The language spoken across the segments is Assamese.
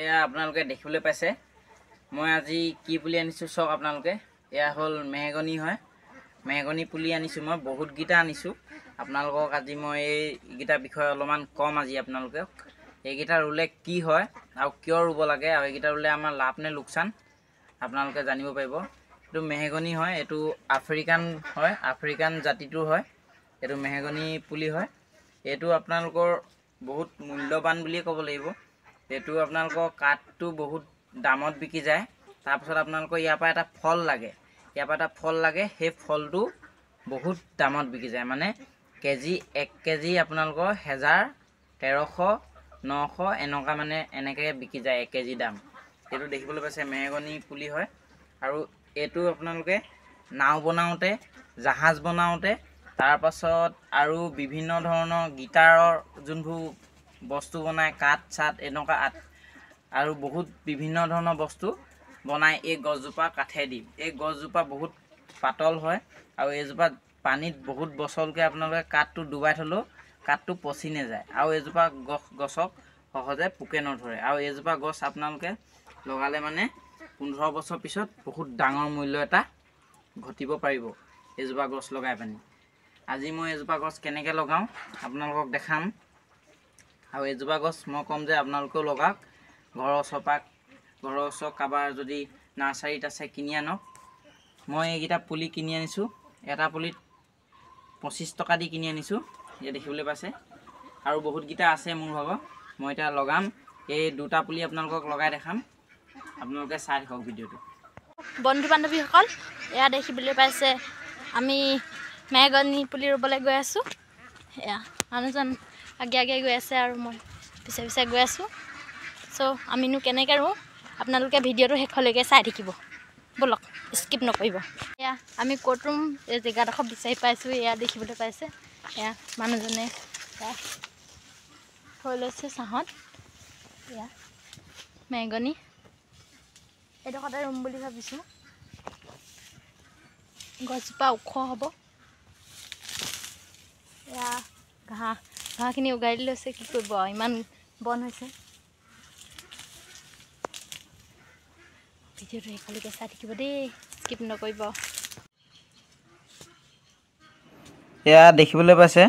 এয়া আপোনালোকে দেখিবলৈ পাইছে মই আজি কি পুলি আনিছো সব আপোনালোকে এয়া হল মেহগনি হয় মেহগনি পুলি আনিছো মই বহুত গিটা আনিছো আপোনালোকক আজি মই এই গিটা বিষয় অলপমান কম আজি আপোনালোকে এই গিটা ৰুলে কি হয় আৰু কিয় ৰুব লাগে আৰু এই গিটা ৰুলে আমাৰ লাভ নে লোকচান আপোনালোকে জানিব পাৰিব এটো মেহগনি হয় এটো আফ্ৰিকান জাতিটোৰ হয় এটো মেহগনি পুলি হয় এটো আপোনালোকৰ বহুত মূল্যবান বুলি ক'ব লাগিব এটো আপোনালোকৰ কাঠটো বহুত দামত বিকি যায় তাৰ পিছত আপোনালোকৰ ইয়াৰ পৰা এটা ফল লাগে সেই ফলটো বহুত দামত বিকি যায় মানে কেজি 1 কেজি আপোনালোকৰ 1000 1300 900 এনেকা মানে এনেকৈ বিকি যায় 1 কেজি দাম এটো দেখিবলৈ পাইছে মেহগনি পুলি হয় আৰু এটো আপোনালোকে নাও বনাওতে জাহাজ বনাওতে তাৰ পাছত আৰু বিভিন্ন ধৰণৰ গিটাৰৰ যোনবোৰ বস্তু বনাই কাঠ ছাট এনেকা আৰু বহুত বিভিন্ন ধৰণৰ বস্তু বনাই এই গছজোপা কাঠে দি এই গছজোপা বহুত পাতল হয় আৰু এইজোপা পানীত বহুত বছৰলৈকে আপোনালোকে কাঠটো ডুবাই থলো কাঠটো পচি নাযায় আৰু এইজোপা গছক সহজে পোকে নধৰে আৰু এইজোপা গছ আপোনালোকে লগালে মানে 15 বছৰ পিছত বহুত ডাঙৰ মূল্য এটা ঘটিব পাৰিব এইজোপা গছ লগাই পানি আজি মই এইজোপা গছ কেনেকৈ লগাও আপোনালোকক দেখাম আৰু এইজোপা গছ মই কম যে আপোনালোকেও লগাওক ঘৰৰ ওচৰ কাবাৰ যদি নাৰ্সাৰীত আছে কিনি আনক মই এইগিটা পুলি কিনি আনিছো এটা পুলিত 25 টকা দি কিনি আনিছো এই দেখিবলৈ পাইছে আৰু বহুত গিটা আছে মোৰ ভাগৰ মই এটা লগাম এই দুটা পুলি আপোনালোকক লগাই দেখাম আপোনালোকে চাই থাকক ভিডিওটো বন্ধু বান্ধৱীসকল এয়া দেখিবলৈ পাইছে আমি মেহগনি পুলি ৰুবলৈ গৈ আছো এয়া মানুহজন আগে গৈ আছে আৰু মই পিছে গৈ আছো সো আমিনো কেনেকৈ ৰুওঁ আপোনালোকে ভিডিওটো শেষলৈকে চাই থাকিব বলক স্কিপ নকৰিব এয়া আমি ক'ত ৰুম এই জেগাডোখৰ বিচাৰি পাইছোঁ এয়া দেখিবলৈ পাইছে এয়া মানুহজনে থৈ লৈছে ছাঁহত এয়া মেহগনি এইডোখৰতে ৰুম বুলি ভাবিছোঁ গছজোপা ওখ হ'ব এয়া ঘাঁহখিনি উগাই লৈছে কি কৰিব ইমান বন হৈছে ভিডিওটো শেষলৈকে চাই থাকিব দেই স্কিপ নকৰিব এয়া দেখিবলৈ পাইছে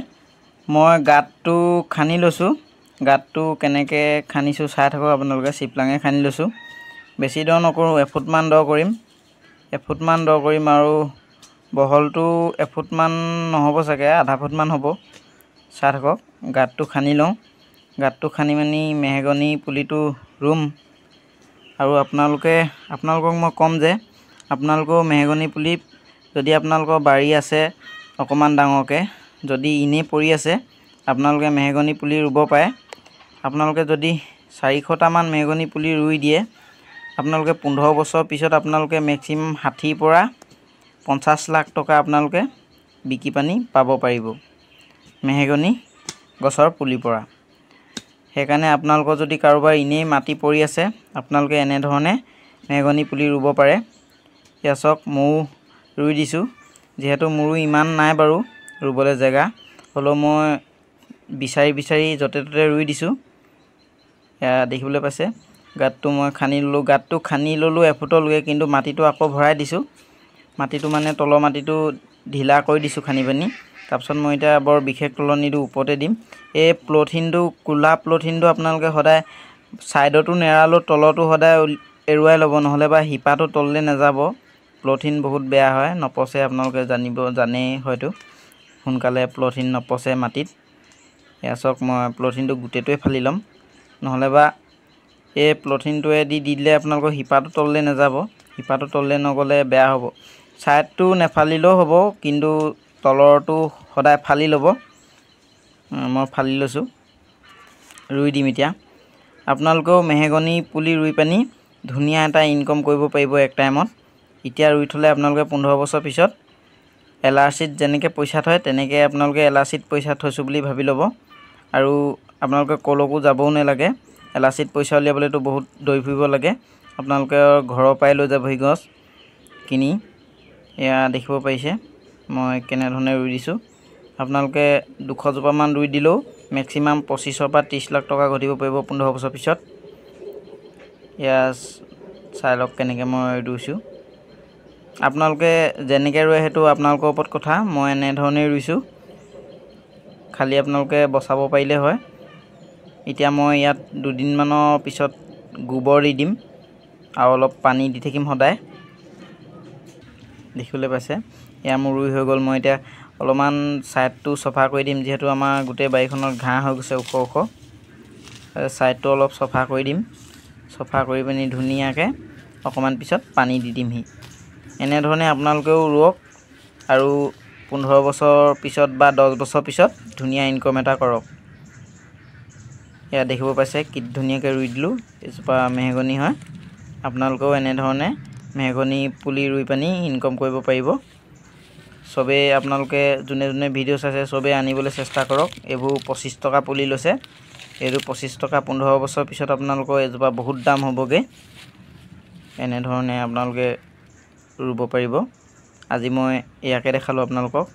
মই গাঁতটো খানি লৈছোঁ গাঁতটো কেনেকৈ খানিছোঁ চাই থাকক আপোনালোকে চিপলাঙে খানি লৈছোঁ বেছি দ নকৰোঁ এফুটমান দ কৰিম আৰু বহলটো এফুটমান নহ'ব চাগে আধা ফুটমান হ'ব চাই থাকক গাঁতটো খানি লওঁ গাঁতটো খানি মানি মেহগনি পুলিটো ৰুম আৰু আপোনালোকক মই ক'ম যে আপোনালোকৰ মেহগনি পুলি যদি আপোনালোকৰ বাৰী আছে অকমান ডাঙৰকৈ যদি ইনে পৰি আছে আপোনালোকে মেহগনি পুলি ৰুব পাৰে আপোনালোকে যদি 400টামান মেহগনি পুলি ৰুই দিয়ে আপোনালোকে 15 বছৰ পিছত আপোনালোকে মেক্সিমাম 60 পৰা 50 লাখ টকা আপোনালোকে বিকি পানি পাব পাৰিব মেহগনি গছৰ পুলিৰ পৰা সেইকাৰণে আপোনালোকৰ যদি কাৰোবাৰ ইনেই মাটি পৰি আছে আপোনালোকে এনে ধৰণে মেহগনি পুলি ৰুব পাৰে ইয়া চাওক মৌ ৰুই দিছোঁ যেহেতু মোৰো ইমান নাই বাৰু ৰুবলৈ জেগা হ'লেও মই বিচাৰি য'তে ত'তে ৰুই দিছোঁ এয়া দেখিবলৈ পাইছে গাঁতটো মই খানি ল'লোঁ এফুটলৈকে কিন্তু মাটিটো আকৌ ভৰাই দিছোঁ মাটিটো মানে তলৰ মাটিটো ঢিলা কৰি দিছোঁ খানি পানি তাৰপিছত মই এতিয়া বৰ বিশেষ তলত নিদিওঁ ওপৰতে দিম এই কোলা পলিথিনটো আপোনালোকে সদায় ছাইডতো নেৰালো তলতো সদায় এৰুৱাই ল'ব নহ'লে বা শিপাটো তললৈ নাযাব পলিথিন বহুত বেয়া হয় নপচে আপোনালোকে জানেই হয়তো সোনকালে পলিথিন নপচে মাটিত এয়া চাওক মই পলিথিনটো গোটেইটোৱে ফালি ল'ম নহ'লে বা এই পলিথিনটোৱে দি দিলে আপোনালোকৰ শিপাটো তললৈ নাযাব শিপাটো তললৈ নগ'লে বেয়া হ'ব ছাইডটো নেফালিলেও হ'ব কিন্তু তলৰটো সদায় ফালি ল'ব মই ফালি লৈছোঁ ৰুই দিম এতিয়া আপোনালোকেও মেহগনি পুলি ৰুই পানি ধুনীয়া এটা ইনকম কৰিব পাৰিব এক টাইমত এতিয়া ৰুই থ'লে আপোনালোকে 15 বছৰ পিছত LRCত যেনেকৈ পইচা থয় তেনেকৈ আপোনালোকে LRCত পইচা থৈছোঁ বুলি ভাবি ল'ব আৰু আপোনালোকে কলৈকো যাবও নালাগে LRCত পইচা উলিয়াবলৈতো বহুত দৌৰি ফুৰিব লাগে আপোনালোকে ঘৰৰ পৰাই লৈ যাবহি গছ কিনি এয়া দেখিব পাৰিছে মই কেনেধৰণে ৰুই দিছোঁ আপোনালোকে 200 জোপামান ৰুই দিলেও মেক্সিমাম 25 পৰা 30 লাখ টকা ঘটিব পাৰিব 15 বছৰ পিছত এয়া চাই লওক কেনেকৈ মই ৰুইছোঁ। আপোনালোকে যেনেকৈ ৰুৱে সেইটো আপোনালোকৰ ওপৰত কথা। মই এনেধৰণেই ৰুইছোঁ, খালি আপোনালোকে বচাব পাৰিলে হয়। এতিয়া মই ইয়াত দুদিনমানৰ পিছত গোবৰ দি দিম আৰু অলপ পানী দি থাকিম সদায়। দেখিবলৈ পাইছে এয়া মোৰ ৰুই হৈ গ'ল। মই এতিয়া অলপমান ছাইডটো চফা কৰি দিম, যিহেতু আমাৰ গোটেই বাৰীখনত ঘাঁহ হৈ গৈছে ওখ ওখ। ছাইডটো অলপ চফা কৰি দিম। চফা কৰি পিনি ধুনীয়াকৈ অকণমান পিছত পানী দি দিমহি। এনেধৰণে আপোনালোকেও ৰুৱক আৰু 15 বছৰ পিছত বা 10 বছৰ পিছত ধুনীয়া ইনকম এটা কৰক। এয়া দেখিব পাইছে কি ধুনীয়াকৈ ৰুই দিলোঁ। এজোপা মেহগনি হয়। আপোনালোকেও এনেধৰণে মেহগনি পুলি ৰুই পিনি ইনকম কৰিব পাৰিব। চবেই আপোনালোকে যোনে যোনে ভিডিঅ' চাইছে চবেই আনিবলৈ চেষ্টা কৰক। এইবোৰ 25 টকা পুলি লৈছে। এইটো 25 টকা 15 বছৰ পিছত আপোনালোকৰ এজোপা বহুত দাম হ'বগৈ। এনেধৰণে আপোনালোকে ৰুব পাৰিব। আজি মই ইয়াকে দেখালোঁ আপোনালোকক।